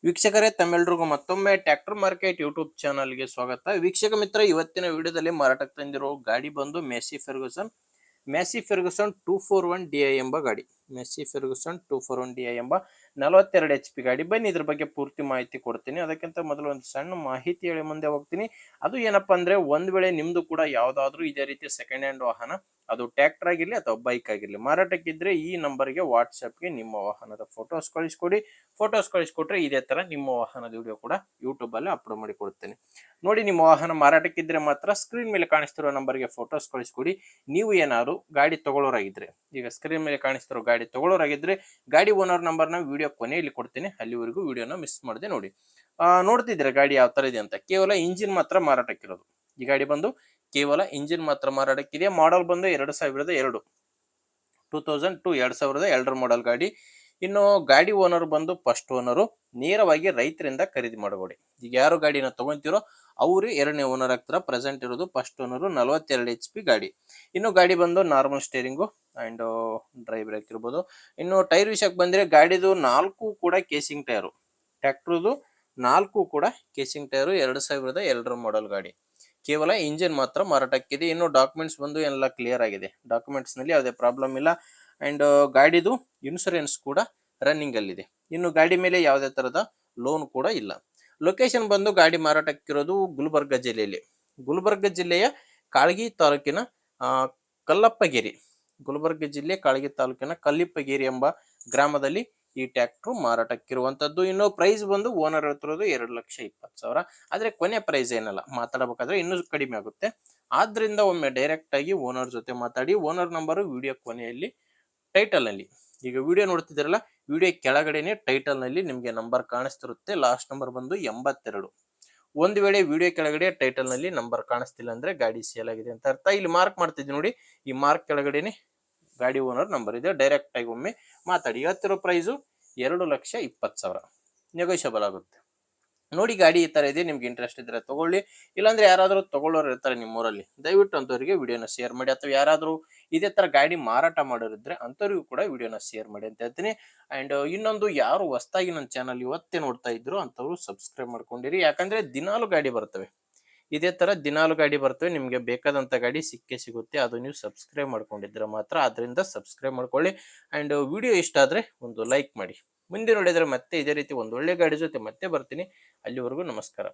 ವೀಕ್ಷಕರೇ ತಮ್ಮೆಲ್ಲರಿಗೂ ಮತ್ತೊಮ್ಮೆ ಟ್ರ್ಯಾಕ್ಟರ್ ಮಾರ್ಕೆಟ್ ಯೂಟ್ಯೂಬ್ ಚಾನಲ್ಗೆ ಸ್ವಾಗತ. ವೀಕ್ಷಕ ಮಿತ್ರ, ಇವತ್ತಿನ ವಿಡಿಯೋದಲ್ಲಿ ಮಾರಾಟಕ್ಕೆ ತಂದಿರೋ ಗಾಡಿ ಬಂದು ಮ್ಯಾಸಿ ಫೆರ್ಗುಸನ್ 241 DI ಎಂಬ ಗಾಡಿ. ಮ್ಯಾಸಿ ಫೆರ್ಗುಸನ್ 241 DI ಎಂಬ 42 HP ಗಾಡಿ. ಬನ್ನಿ ಇದ್ರ ಬಗ್ಗೆ ಪೂರ್ತಿ ಮಾಹಿತಿ ಕೊಡ್ತೀನಿ. ಅದಕ್ಕಿಂತ ಮೊದಲು ಒಂದು ಸಣ್ಣ ಮಾಹಿತಿ ಹೇಳಿ ಮುಂದೆ ಹೋಗ್ತೀನಿ. ಅದು ಏನಪ್ಪಾ ಅಂದ್ರೆ, ಒಂದ್ ವೇಳೆ ನಿಮ್ದು ಕೂಡ ಯಾವ್ದಾದ್ರು ಇದೇ ರೀತಿ ಸೆಕೆಂಡ್ ಹ್ಯಾಂಡ್ ವಾಹನ, ಅದು ಟ್ರ್ಯಾಕ್ಟರ್ ಆಗಿರ್ಲಿ ಅಥವಾ ಬೈಕ್ ಆಗಿರ್ಲಿ ಮಾರಾಟಕ್ಕಿದ್ರೆ ಈ ನಂಬರ್ಗೆ ವಾಟ್ಸ್ಆಪ್ಗೆ ನಿಮ್ಮ ವಾಹನದ ಫೋಟೋಸ್ ಕಳಿಸ್ಕೊಡಿ. ಫೋಟೋಸ್ ಕಳಿಸ್ಕೊಟ್ರೆ ಇದೇ ತರ ನಿಮ್ಮ ವಾಹನದ ವಿಡಿಯೋ ಕೂಡ ಯೂಟ್ಯೂಬ್ ಅಲ್ಲಿ ಅಪ್ಲೋಡ್ ಮಾಡಿ ಕೊಡ್ತೇನೆ. ನೋಡಿ, ನಿಮ್ಮ ವಾಹನ ಮಾರಾಟಕ್ಕಿದ್ರೆ ಮಾತ್ರ ಸ್ಕ್ರೀನ್ ಮೇಲೆ ಕಾಣಿಸ್ತಿರೋ ನಂಬರ್ಗೆ ಫೋಟೋಸ್ ಕಳಿಸ್ಕೊಡಿ. ನೀವು ಏನಾದ್ರು ಗಾಡಿ ತಗೊಳ್ಳೋರಾಗಿದ್ರೆ, ಈಗ ಸ್ಕ್ರೀನ್ ಮೇಲೆ ಕಾಣಿಸ್ತಿರೋ ಗಾಡಿ ತಗೊಳ್ಳೋರಾಗಿದ್ರೆ ಗಾಡಿ ಓನರ್ ನಂಬರ್ನ ವಿಡಿಯೋ ಕೊನೆಯಲ್ಲಿ ಕೊಡ್ತೀನಿ. ಅಲ್ಲಿವರೆಗೂ ವಿಡಿಯೋನ ಮಿಸ್ ಮಾಡದೆ ನೋಡಿ. ನೋಡ್ತಿದ್ರೆ ಗಾಡಿ ಯಾವ ತರ ಇದೆ ಅಂತ. ಕೇವಲ ಇಂಜಿನ್ ಮಾತ್ರ ಮಾರಾಟಕ್ಕಿರೋದು. ಈ ಗಾಡಿ ಬಂದು ಕೇವಲ ಇಂಜಿನ್ ಮಾತ್ರ ಮಾರಾಟಕ್ಕಿದೆ. ಮಾಡಲ್ ಬಂದು 2002 2002 ಮಾಡಲ್ ಗಾಡಿ. ಇನ್ನು ಗಾಡಿ ಓನರ್ ಬಂದು ಫಸ್ಟ್ ಓನರು, ನೇರವಾಗಿ ರೈತರಿಂದ ಖರೀದಿ ಮಾಡಬೇಡಿ. ಈಗ ಯಾರು ಗಾಡಿನ ತಗೊಂತಿರೋ ಅವರು ಎರಡನೇ ಓನರ್ ಆಗ್ತಾರ. ಪ್ರೆಸೆಂಟ್ ಇರೋದು ಫಸ್ಟ್ ಓನರು, 42 HP ಗಾಡಿ. ಇನ್ನು ಗಾಡಿ ಬಂದು normal steering and dry brake ಇರ್ಬೋದು. ಇನ್ನು ಟೈರ್ ವಿಷಯಕ್ಕೆ ಬಂದ್ರೆ ಗಾಡಿದು 4 ಕೂಡ ಕೇಸಿಂಗ್ ಟೈರು. ಟ್ರ್ಯಾಕ್ಟರ್ದು 4 ಕೂಡ ಕೇಸಿಂಗ್ ಟೈರು. 2002 ಮಾಡಲ್ ಗಾಡಿ. ಕೇವಲ ಇಂಜಿನ್ ಮಾತ್ರ ಮಾರಾಟಕ್ಕಿದೆ. ಇನ್ನು ಡಾಕ್ಯುಮೆಂಟ್ಸ್ ಬಂದು ಎಲ್ಲ ಕ್ಲಿಯರ್ ಆಗಿದೆ. ಡಾಕ್ಯುಮೆಂಟ್ಸ್ ನಲ್ಲಿ ಯಾವುದೇ ಪ್ರಾಬ್ಲಮ್ ಇಲ್ಲ. ಅಂಡ್ ಗಾಡಿದು ಇನ್ಸೂರೆನ್ಸ್ ಕೂಡ ರನ್ನಿಂಗ್ ಅಲ್ಲಿದೆ. ಇನ್ನು ಗಾಡಿ ಮೇಲೆ ಯಾವುದೇ ತರದ ಲೋನ್ ಕೂಡ ಇಲ್ಲ. ಲೊಕೇಶನ್ ಬಂದು ಗಾಡಿ ಮಾರಾಟಕ್ಕಿರೋದು ಗುಲ್ಬರ್ಗ ಜಿಲ್ಲೆಯಲ್ಲಿ. ಗುಲ್ಬರ್ಗ ಜಿಲ್ಲೆಯ ಕಾಳಗಿ ತಾಲೂಕಿನ ಕಲ್ಲಪ್ಪಗೇರಿ. ಗುಲ್ಬರ್ಗ ಜಿಲ್ಲೆ ಕಾಳಗಿ ತಾಲೂಕಿನ ಕಲ್ಲಿಪ್ಪಗೇರಿ ಎಂಬ ಗ್ರಾಮದಲ್ಲಿ ಈ ಟ್ರ್ಯಾಕ್ಟರ್ ಮಾರಾಟಕ್ಕಿರುವಂತದ್ದು. ಇನ್ನು ಪ್ರೈಸ್ ಬಂದು ಓನರ್ ಹೇಳ್ತಿರೋದು 2,20,000. ಆದ್ರೆ ಕೊನೆ ಪ್ರೈಸ್ ಏನಲ್ಲ, ಮಾತಾಡಬೇಕಾದ್ರೆ ಇನ್ನೂ ಕಡಿಮೆ ಆಗುತ್ತೆ. ಆದ್ರಿಂದ ಒಮ್ಮೆ ಡೈರೆಕ್ಟ್ ಆಗಿ ಓನರ್ ಜೊತೆ ಮಾತಾಡಿ. ಓನರ್ ನಂಬರ್ ವಿಡಿಯೋ ಕೊನೆಯಲ್ಲಿ ಟೈಟಲ್ ನಲ್ಲಿ, ಈಗ ವಿಡಿಯೋ ನೋಡ್ತಿದ್ದೀರಲ್ಲ, ವಿಡಿಯೋ ಕೆಳಗಡೆನೆ ಟೈಟಲ್ ನಲ್ಲಿ ನಿಮ್ಗೆ ನಂಬರ್ ಕಾಣಿಸ್ತಿರುತ್ತೆ. ಲಾಸ್ಟ್ ನಂಬರ್ ಬಂದು 82. ಒಂದು ವೇಳೆ ವಿಡಿಯೋ ಕೆಳಗಡೆ ಟೈಟಲ್ ನಲ್ಲಿ ನಂಬರ್ ಕಾಣಿಸ್ತಿಲ್ಲ ಅಂದ್ರೆ ಗಾಡಿ ಸೇಲ್ ಆಗಿದೆ ಅಂತ ಅರ್ಥ. ಇಲ್ಲಿ ಮಾರ್ಕ್ ಮಾಡ್ತಿದ್ವಿ ನೋಡಿ, ಈ ಮಾರ್ಕ್ ಕೆಳಗಡೆನೆ ಗಾಡಿ ಓನರ್ ನಂಬರ್ ಇದೆ. ಡೈರೆಕ್ಟ್ ಆಗಿ ಒಮ್ಮೆ ಮಾತಾಡಿ. ಇವತ್ತಿರೋ ಪ್ರೈಸು 2,20,000. ನೆಗೋಷಿಯಬಲ್ ಆಗುತ್ತೆ. ನೋಡಿ, ಗಾಡಿ ಈ ತರ ಇದೆ. ನಿಮ್ಗೆ ಇಂಟ್ರೆಸ್ಟ್ ಇದ್ರೆ ತಗೊಳ್ಳಿ. ಇಲ್ಲಾಂದ್ರೆ ಯಾರಾದ್ರೂ ತಗೊಳ್ಳೋರು ಇರ್ತಾರೆ ನಿಮ್ಮೂರಲ್ಲಿ, ದಯವಿಟ್ಟು ಅಂತವರಿಗೆ ವಿಡಿಯೋನ ಶೇರ್ ಮಾಡಿ. ಅಥವಾ ಯಾರಾದ್ರೂ ಇದೇ ತರ ಗಾಡಿ ಮಾರಾಟ ಮಾಡೋರಿದ್ರೆ ಅಂತವ್ರಿಗೂ ಕೂಡ ವಿಡಿಯೋನ ಶೇರ್ ಮಾಡಿ ಅಂತ ಹೇಳ್ತೀನಿ. ಅಂಡ್ ಇನ್ನೊಂದು, ಯಾರು ಹೊಸದಾಗಿ ನನ್ನ ಚಾನಲ್ ಇವತ್ತೇ ನೋಡ್ತಾ ಇದ್ರು ಅಂತವ್ರು ಸಬ್ಸ್ಕ್ರೈಬ್ ಮಾಡ್ಕೊಂಡಿರಿ. ಯಾಕಂದ್ರೆ ದಿನಾಲು ಗಾಡಿ ಬರ್ತವೆ, ಇದೇ ತರ ದಿನಾಲು ಗಾಡಿ ಬರ್ತವೆ. ನಿಮ್ಗೆ ಬೇಕಾದಂತ ಗಾಡಿ ಸಿಕ್ಕೇ ಸಿಗುತ್ತೆ. ಅದು ನೀವು ಸಬ್ಸ್ಕ್ರೈಬ್ ಮಾಡ್ಕೊಂಡಿದ್ರೆ ಮಾತ್ರ. ಆದ್ರಿಂದ ಸಬ್ಸ್ಕ್ರೈಬ್ ಮಾಡ್ಕೊಳ್ಳಿ. ಅಂಡ್ ವಿಡಿಯೋ ಇಷ್ಟ ಆದ್ರೆ ಒಂದು ಲೈಕ್ ಮಾಡಿ. ಮುಂದೆ ನೋಡಿದ್ರೆ ಮತ್ತೆ ಇದೇ ರೀತಿ ಒಂದು ಒಳ್ಳೆ ಗಾಡಿ ಜೊತೆ ಮತ್ತೆ ಬರ್ತೀನಿ. ಅಲ್ಲಿವರೆಗೂ ನಮಸ್ಕಾರ.